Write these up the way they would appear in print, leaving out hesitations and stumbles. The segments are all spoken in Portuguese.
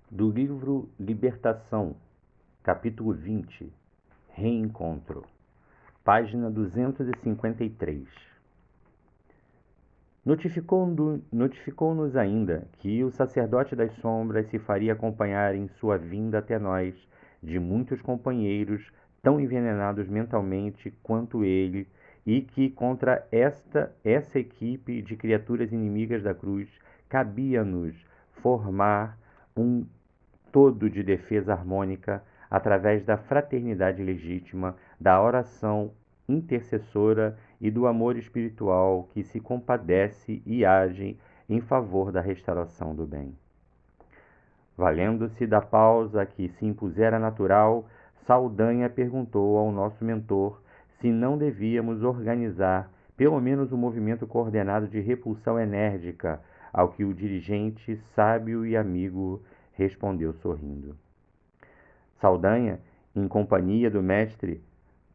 Do livro Libertação, capítulo 20, Reencontro, página 253. Notificou-nos ainda que o sacerdote das sombras se faria acompanhar em sua vinda até nós de muitos companheiros tão envenenados mentalmente quanto ele, e que contra essa equipe de criaturas inimigas da cruz cabia-nos formar um todo de defesa harmônica através da fraternidade legítima, da oração intercessora e do amor espiritual que se compadece e age em favor da restauração do bem. Valendo-se da pausa que se impusera natural, Saldanha perguntou ao nosso mentor se não devíamos organizar pelo menos um movimento coordenado de repulsão enérgica, ao que o dirigente, sábio e amigo, respondeu sorrindo. Saldanha, em companhia do mestre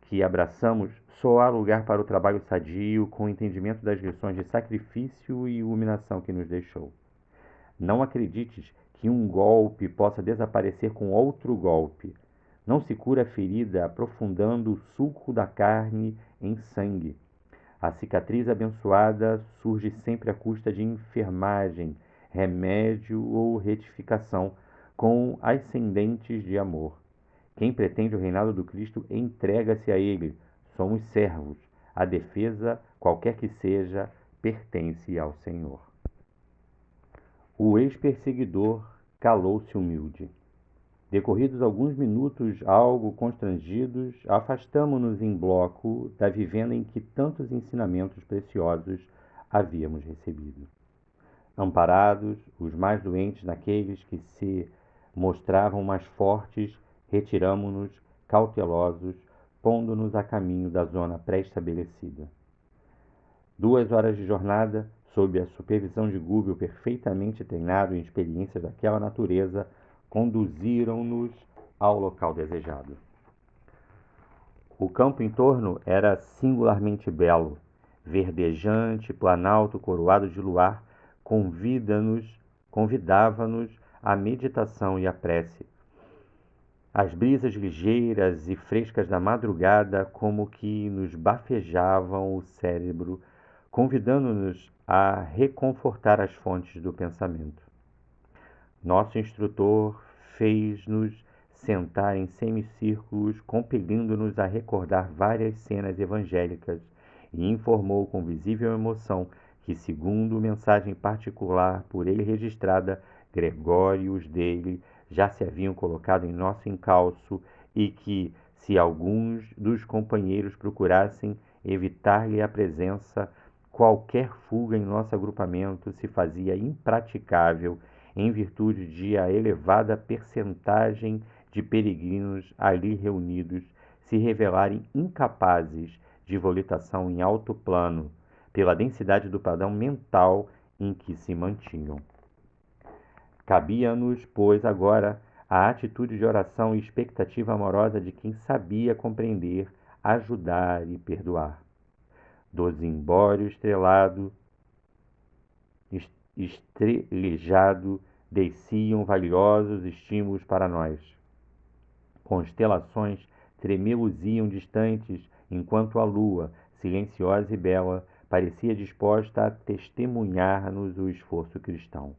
que abraçamos, só há lugar para o trabalho sadio com o entendimento das lições de sacrifício e iluminação que nos deixou. Não acredites que um golpe possa desaparecer com outro golpe. Não se cura a ferida aprofundando o sulco da carne em sangue. A cicatriz abençoada surge sempre à custa de enfermagem, remédio ou retificação, com ascendentes de amor. Quem pretende o reinado do Cristo entrega-se a ele. Somos servos. A defesa, qualquer que seja, pertence ao Senhor. O ex-perseguidor calou-se humilde. Decorridos alguns minutos algo constrangidos, afastamo-nos em bloco da vivenda em que tantos ensinamentos preciosos havíamos recebido. Amparados, os mais doentes naqueles que se mostravam mais fortes, retiramo-nos, cautelosos, pondo-nos a caminho da zona pré-estabelecida. 2 horas de jornada, sob a supervisão de Gúbio perfeitamente treinado em experiências daquela natureza, conduziram-nos ao local desejado. O campo em torno era singularmente belo, verdejante, planalto, coroado de luar, convidava-nos à meditação e à prece. As brisas ligeiras e frescas da madrugada como que nos bafejavam o cérebro, convidando-nos a reconfortar as fontes do pensamento. Nosso instrutor fez-nos sentar em semicírculos, compelindo-nos a recordar várias cenas evangélicas, e informou com visível emoção que, segundo mensagem particular por ele registrada, Gregórios dele já se haviam colocado em nosso encalço e que, se alguns dos companheiros procurassem evitar-lhe a presença, qualquer fuga em nosso agrupamento se fazia impraticável em virtude de a elevada percentagem de peregrinos ali reunidos se revelarem incapazes de volitação em alto plano, pela densidade do padrão mental em que se mantinham. Cabia-nos, pois, agora a atitude de oração e expectativa amorosa de quem sabia compreender, ajudar e perdoar. Do zimbório estrelejado desciam valiosos estímulos para nós. Constelações tremeluziam distantes, enquanto a lua, silenciosa e bela, parecia disposta a testemunhar-nos o esforço cristão.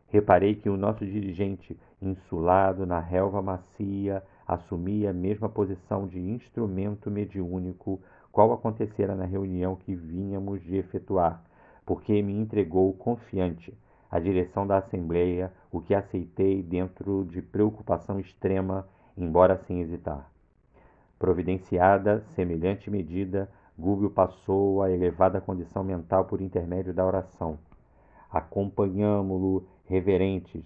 Reparei que o nosso dirigente, insulado na relva macia, assumia a mesma posição de instrumento mediúnico, qual acontecera na reunião que vínhamos de efetuar, porque me entregou confiante a direção da Assembleia, o que aceitei dentro de preocupação extrema, embora sem hesitar. Providenciada semelhante medida, Gúbio passou a elevada condição mental por intermédio da oração. Acompanhámo-lo reverentes.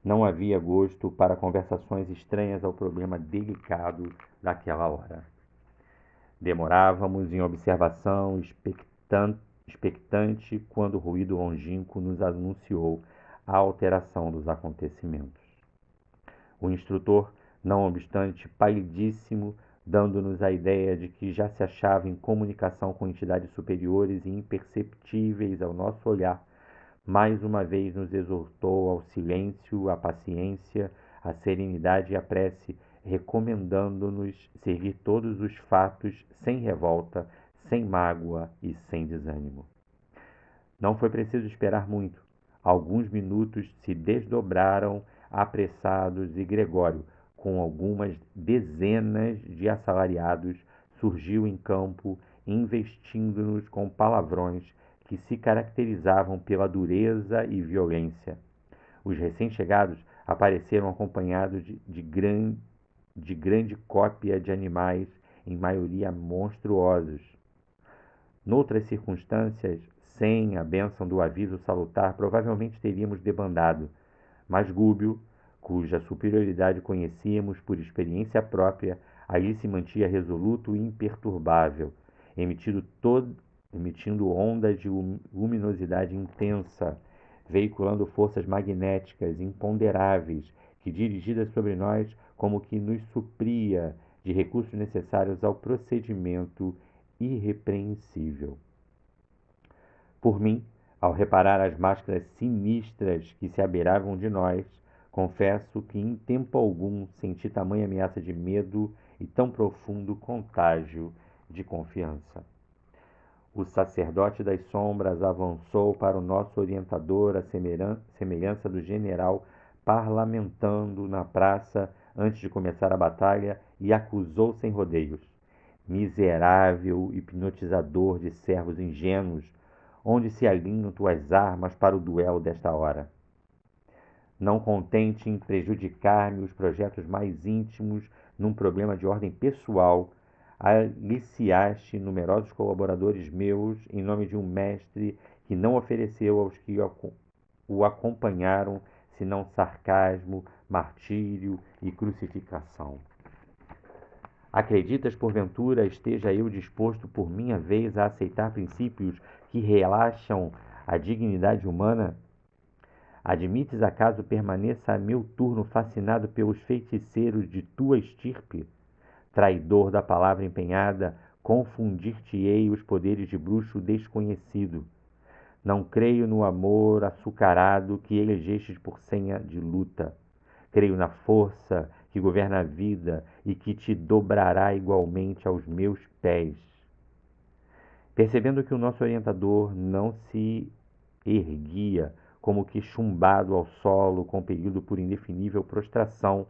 Não havia gosto para conversações estranhas ao problema delicado daquela hora. Demorávamos em observação, expectante, quando o ruído longínquo nos anunciou a alteração dos acontecimentos. O instrutor, não obstante, palidíssimo, dando-nos a ideia de que já se achava em comunicação com entidades superiores e imperceptíveis ao nosso olhar, Mais uma vez nos exortou ao silêncio, à paciência, à serenidade e à prece, recomendando-nos seguir todos os fatos sem revolta, sem mágoa e sem desânimo. Não foi preciso esperar muito. Alguns minutos se desdobraram apressados e Gregório, com algumas dezenas de assalariados, surgiu em campo, investindo-nos com palavrões que se caracterizavam pela dureza e violência. Os recém-chegados apareceram acompanhados de grande cópia de animais, em maioria monstruosos. Noutras circunstâncias, sem a bênção do aviso salutar, provavelmente teríamos debandado, mas Gúbio, cuja superioridade conhecíamos por experiência própria, ali se mantinha resoluto e imperturbável, emitindo ondas de luminosidade intensa, veiculando forças magnéticas imponderáveis que, dirigidas sobre nós, como que nos supria de recursos necessários ao procedimento irrepreensível. Por mim, ao reparar as máscaras sinistras que se abeiravam de nós, confesso que em tempo algum senti tamanha ameaça de medo e tão profundo contágio de confiança. O sacerdote das sombras avançou para o nosso orientador à semelhança do general parlamentando na praça antes de começar a batalha e acusou sem rodeios: miserável hipnotizador de servos ingênuos, onde se alinham tuas armas para o duelo desta hora? Não contente em prejudicar-me os projetos mais íntimos num problema de ordem pessoal, aliciaste numerosos colaboradores meus em nome de um mestre que não ofereceu aos que o acompanharam senão sarcasmo, martírio e crucificação. Acreditas, porventura, esteja eu disposto por minha vez a aceitar princípios que relaxam a dignidade humana? Admites acaso permaneça a meu turno fascinado pelos feiticeiros de tua estirpe? Traidor da palavra empenhada, confundir-te-ei os poderes de bruxo desconhecido. Não creio no amor açucarado que elegestes por senha de luta. Creio na força que governa a vida e que te dobrará igualmente aos meus pés. Percebendo que o nosso orientador não se erguia, como que chumbado ao solo, compelido por indefinível prostração,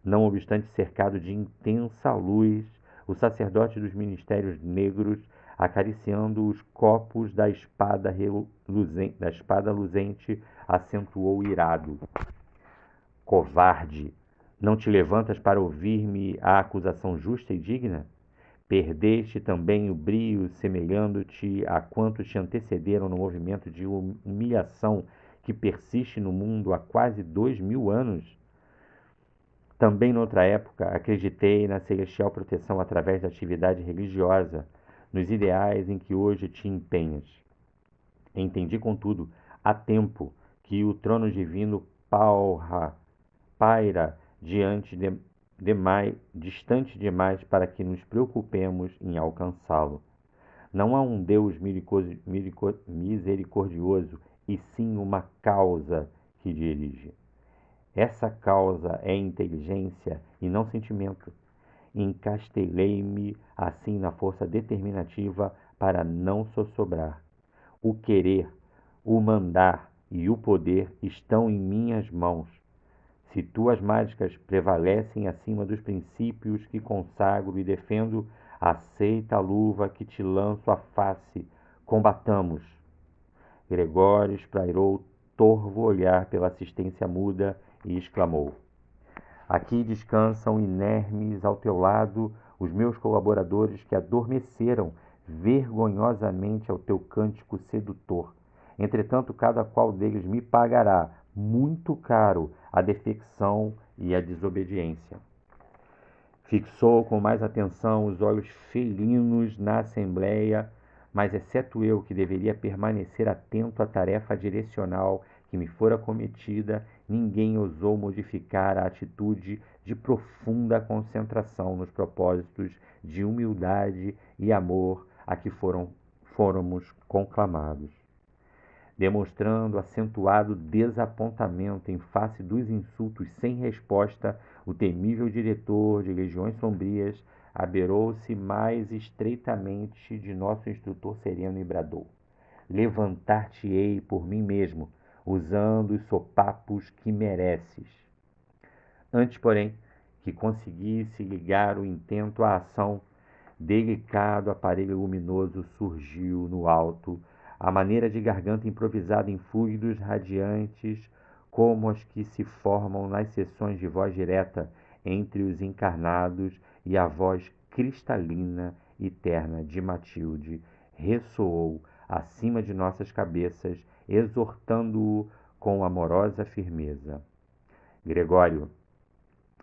não obstante cercado de intensa luz, o sacerdote dos ministérios negros, acariciando os copos da espada luzente, acentuou irado: covarde, não te levantas para ouvir-me a acusação justa e digna? Perdeste também o brio, semelhando-te a quantos te antecederam no movimento de humilhação que persiste no mundo há quase 2000 anos? Também noutra época acreditei na celestial proteção através da atividade religiosa, nos ideais em que hoje te empenhas. Entendi, contudo, há tempo que o trono divino paira distante demais para que nos preocupemos em alcançá-lo. Não há um Deus misericordioso, e sim uma causa que dirige. Essa causa é inteligência e não sentimento. Encastelei-me assim na força determinativa para não sossobrar. O querer, o mandar e o poder estão em minhas mãos. Se tuas mágicas prevalecem acima dos princípios que consagro e defendo, aceita a luva que te lanço à face. Combatamos. Gregório esprairou torvo olhar pela assistência muda e exclamou: aqui descansam inermes ao teu lado os meus colaboradores que adormeceram vergonhosamente ao teu cântico sedutor. Entretanto, cada qual deles me pagará muito caro a defecção e a desobediência. Fixou com mais atenção os olhos felinos na assembleia, mas exceto eu, que deveria permanecer atento à tarefa direcional que me fora cometida, ninguém ousou modificar a atitude de profunda concentração nos propósitos de humildade e amor a que fôramos conclamados. demonstrando acentuado desapontamento em face dos insultos sem resposta, o temível diretor de Legiões Sombrias aberou-se mais estreitamente de nosso instrutor sereno e bradou: levantar-te-ei por mim mesmo, usando os sopapos que mereces. Antes, porém, que conseguisse ligar o intento à ação, delicado aparelho luminoso surgiu no alto, à maneira de garganta improvisada em fluidos radiantes, como as que se formam nas sessões de voz direta entre os encarnados, e a voz cristalina e terna de Matilde ressoou acima de nossas cabeças, exortando-o com amorosa firmeza: Gregório,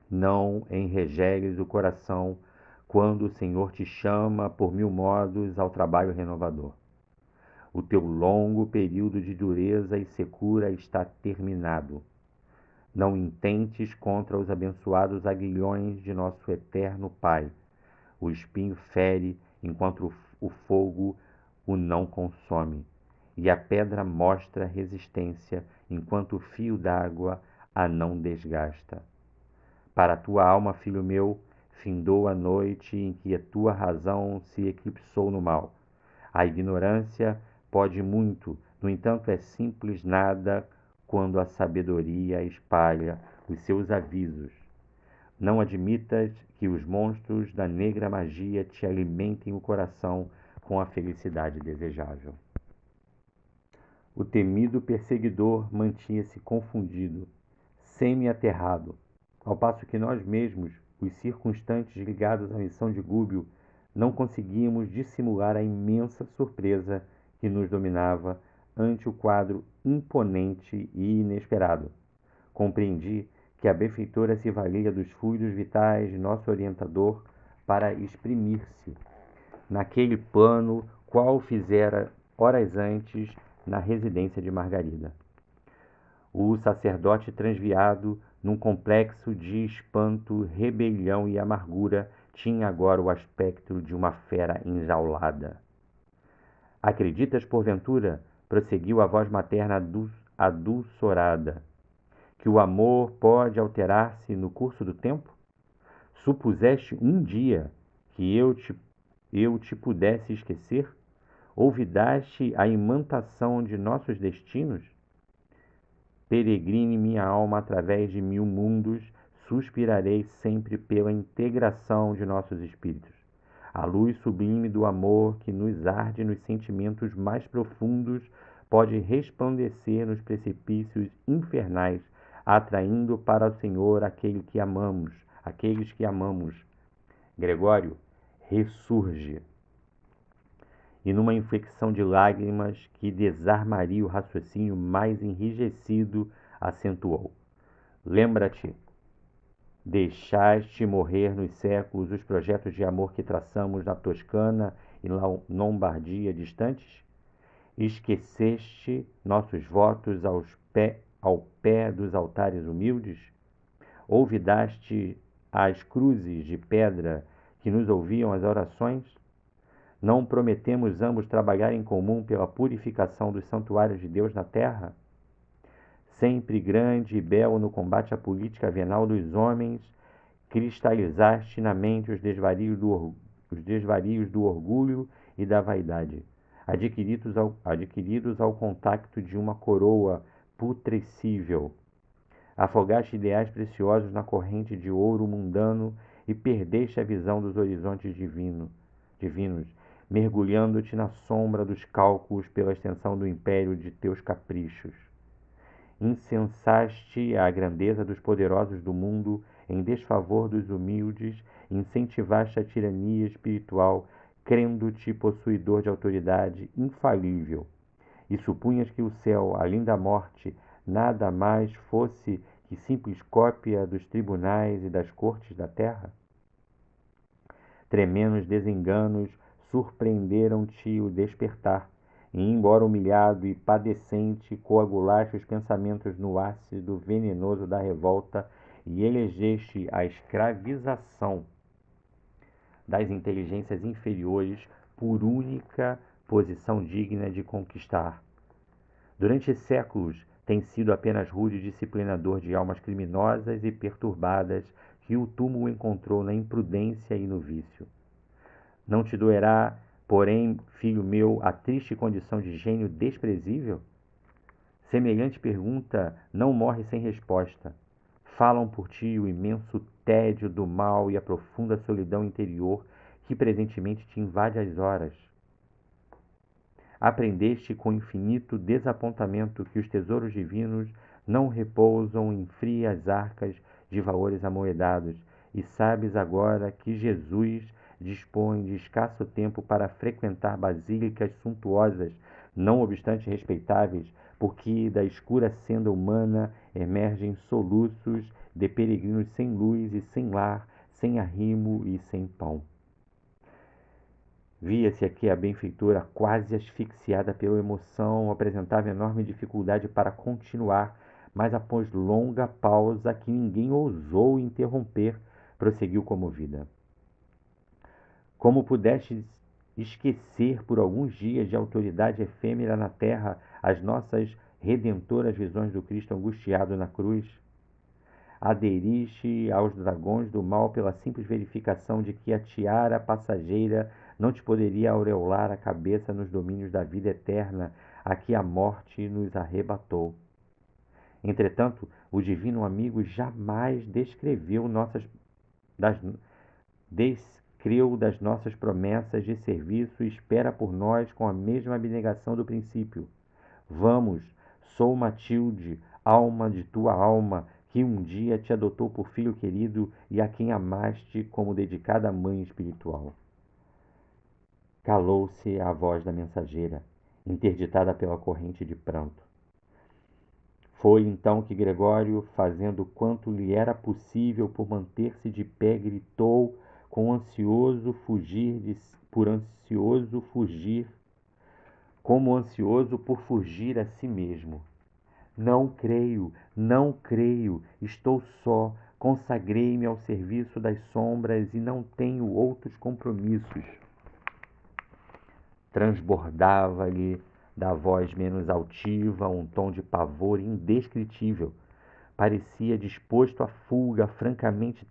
não enregeres o coração quando o Senhor te chama por mil modos ao trabalho renovador. O teu longo período de dureza e secura está terminado. Não intentes contra os abençoados aguilhões de nosso eterno Pai. O espinho fere enquanto o fogo o não consome, e a pedra mostra resistência enquanto o fio d'água a não desgasta. Para a tua alma, filho meu, findou a noite em que a tua razão se eclipsou no mal. A ignorância pode muito, no entanto é simples nada quando a sabedoria espalha os seus avisos. Não admitas que os monstros da negra magia te alimentem o coração com a felicidade desejável. O temido perseguidor mantinha-se confundido, semi-aterrado, ao passo que nós mesmos, os circunstantes ligados à missão de Gúbio, não conseguíamos dissimular a imensa surpresa que nos dominava ante o quadro imponente e inesperado. Compreendi que a benfeitora se valia dos fluidos vitais de nosso orientador para exprimir-se naquele plano qual fizera horas antes na residência de Margarida. O sacerdote transviado, num complexo de espanto, rebelião e amargura, tinha agora o aspecto de uma fera enjaulada. Acreditas, porventura, prosseguiu a voz materna adulcorada, que o amor pode alterar-se no curso do tempo? Supuseste um dia que eu te pudesse esquecer? Olvidaste a imantação de nossos destinos? Peregrine minha alma através de mil mundos, suspirarei sempre pela integração de nossos espíritos. A luz sublime do amor que nos arde nos sentimentos mais profundos pode resplandecer nos precipícios infernais, atraindo para o Senhor aqueles que amamos. Gregório, ressurge. E numa inflexão de lágrimas que desarmaria o raciocínio mais enrijecido, acentuou: lembra-te, deixaste morrer nos séculos os projetos de amor que traçamos na Toscana e Lombardia distantes? Esqueceste nossos votos ao pé dos altares humildes? Olvidaste as cruzes de pedra que nos ouviam as orações? Não prometemos ambos trabalhar em comum pela purificação dos santuários de Deus na terra? Sempre grande e belo no combate à política venal dos homens, cristalizaste na mente os desvarios do orgulho e da vaidade, adquiridos ao contacto de uma coroa putrescível. Afogaste ideais preciosos na corrente de ouro mundano e perdeste a visão dos horizontes divinos, mergulhando-te na sombra dos cálculos pela extensão do império de teus caprichos. Incensaste a grandeza dos poderosos do mundo em desfavor dos humildes, incentivaste a tirania espiritual, crendo-te possuidor de autoridade infalível, e supunhas que o céu, além da morte, nada mais fosse que simples cópia dos tribunais e das cortes da terra? Tremendos desenganos surpreenderam-te o despertar, e, embora humilhado e padecente, coagulaste os pensamentos no ácido venenoso da revolta e elegeste a escravização das inteligências inferiores por única posição digna de conquistar. Durante séculos tem sido apenas rude disciplinador de almas criminosas e perturbadas que o túmulo encontrou na imprudência e no vício. Não te doerá, porém, filho meu, a triste condição de gênio desprezível? Semelhante pergunta não morre sem resposta. Falam por ti o imenso tédio do mal e a profunda solidão interior que presentemente te invade as horas. Aprendeste com infinito desapontamento que os tesouros divinos não repousam em frias arcas de valores amoedados, e sabes agora que Jesus dispõe de escasso tempo para frequentar basílicas suntuosas, não obstante respeitáveis, porque da escura senda humana emergem soluços de peregrinos sem luz e sem lar, sem arrimo e sem pão. Via-se aqui a benfeitora, quase asfixiada pela emoção, apresentava enorme dificuldade para continuar, mas após longa pausa que ninguém ousou interromper, prosseguiu comovida. Como pudestes esquecer por alguns dias de autoridade efêmera na terra as nossas redentoras visões do Cristo angustiado na cruz? Aderiste aos dragões do mal pela simples verificação de que a tiara passageira não te poderia aureolar a cabeça nos domínios da vida eterna a que a morte nos arrebatou. Entretanto, o divino amigo jamais descreu das nossas promessas de serviço e espera por nós com a mesma abnegação do princípio. Vamos, sou Matilde, alma de tua alma, que um dia te adotou por filho querido e a quem amaste como dedicada mãe espiritual. Calou-se a voz da mensageira, interditada pela corrente de pranto. Foi então que Gregório, fazendo quanto lhe era possível por manter-se de pé, gritou com ansioso fugir como ansioso por fugir a si mesmo. Não creio, não creio, estou só, consagrei-me ao serviço das sombras e não tenho outros compromissos. Transbordava-lhe da voz menos altiva um tom de pavor indescritível. Parecia disposto à fuga, francamente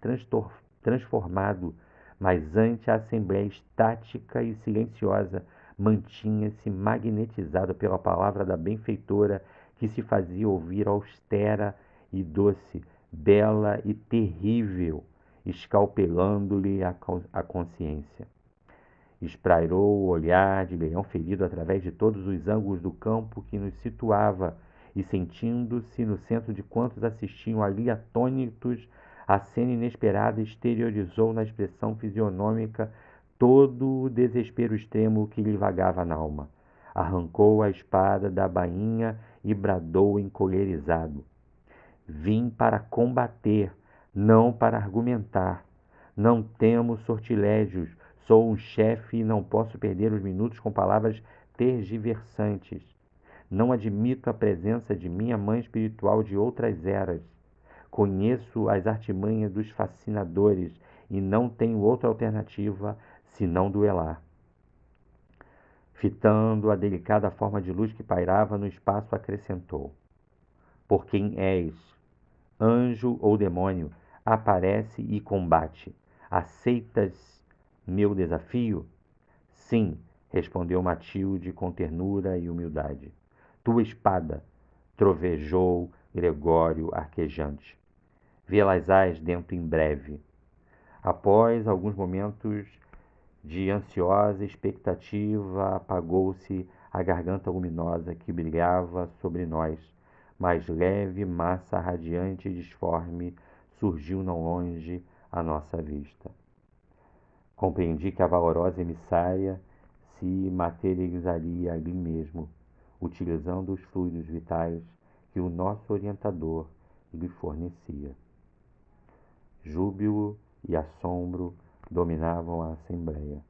transformado, mas ante a assembleia estática e silenciosa, mantinha-se magnetizado pela palavra da benfeitora que se fazia ouvir austera e doce, bela e terrível, escalpelando-lhe a consciência. Esprairou o olhar de leão ferido através de todos os ângulos do campo que nos situava e, sentindo-se no centro de quantos assistiam ali atônitos a cena inesperada, exteriorizou na expressão fisionômica todo o desespero extremo que lhe vagava na alma. Arrancou a espada da bainha e bradou encolerizado: Vim para combater, não para argumentar. Não temos sortilégios. Sou um chefe e não posso perder os minutos com palavras tergiversantes. Não admito a presença de minha mãe espiritual de outras eras. Conheço as artimanhas dos fascinadores e não tenho outra alternativa senão duelar. Fitando a delicada forma de luz que pairava no espaço, acrescentou: Por quem és, anjo ou demônio, aparece e combate. Aceitas meu desafio? Sim, respondeu Matilde com ternura e humildade. Tua espada, trovejou Gregório arquejante. Vê-las-ás dentro em breve. Após alguns momentos de ansiosa expectativa, apagou-se a garganta luminosa que brilhava sobre nós, mas leve massa radiante e disforme surgiu não longe à nossa vista. Compreendi que a valorosa emissária se materializaria ali mesmo, utilizando os fluidos vitais que o nosso orientador lhe fornecia. Júbilo e assombro dominavam a assembleia.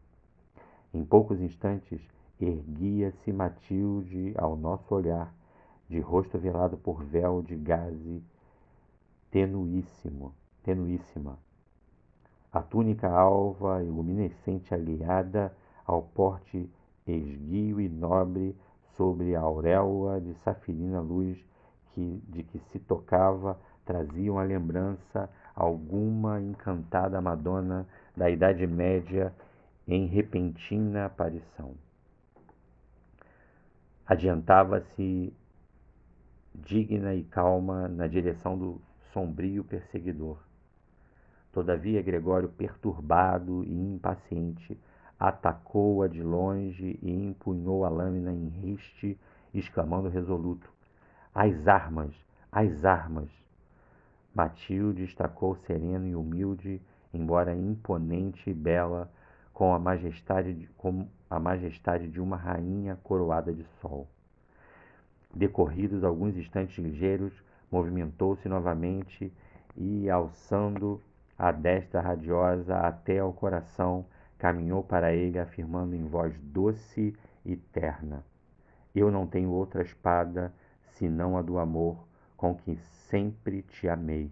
Em poucos instantes, erguia-se Matilde ao nosso olhar, de rosto velado por véu de gaze tenuíssima. A túnica alva e luminescente aliada ao porte esguio e nobre sobre a auréola de safirina luz de que se tocava, traziam a lembrança alguma encantada Madonna da Idade Média em repentina aparição. Adiantava-se digna e calma na direção do sombrio perseguidor. Todavia, Gregório, perturbado e impaciente, atacou-a de longe e empunhou a lâmina em riste, exclamando resoluto: "Às armas! Às armas!" Matilde estacou serena e humilde, embora imponente e bela, com a majestade de uma rainha coroada de sol. Decorridos alguns instantes ligeiros, movimentou-se novamente e, alçando a destra radiosa até ao coração, caminhou para ele, afirmando em voz doce e terna: "Eu não tenho outra espada senão a do amor, com que sempre te amei.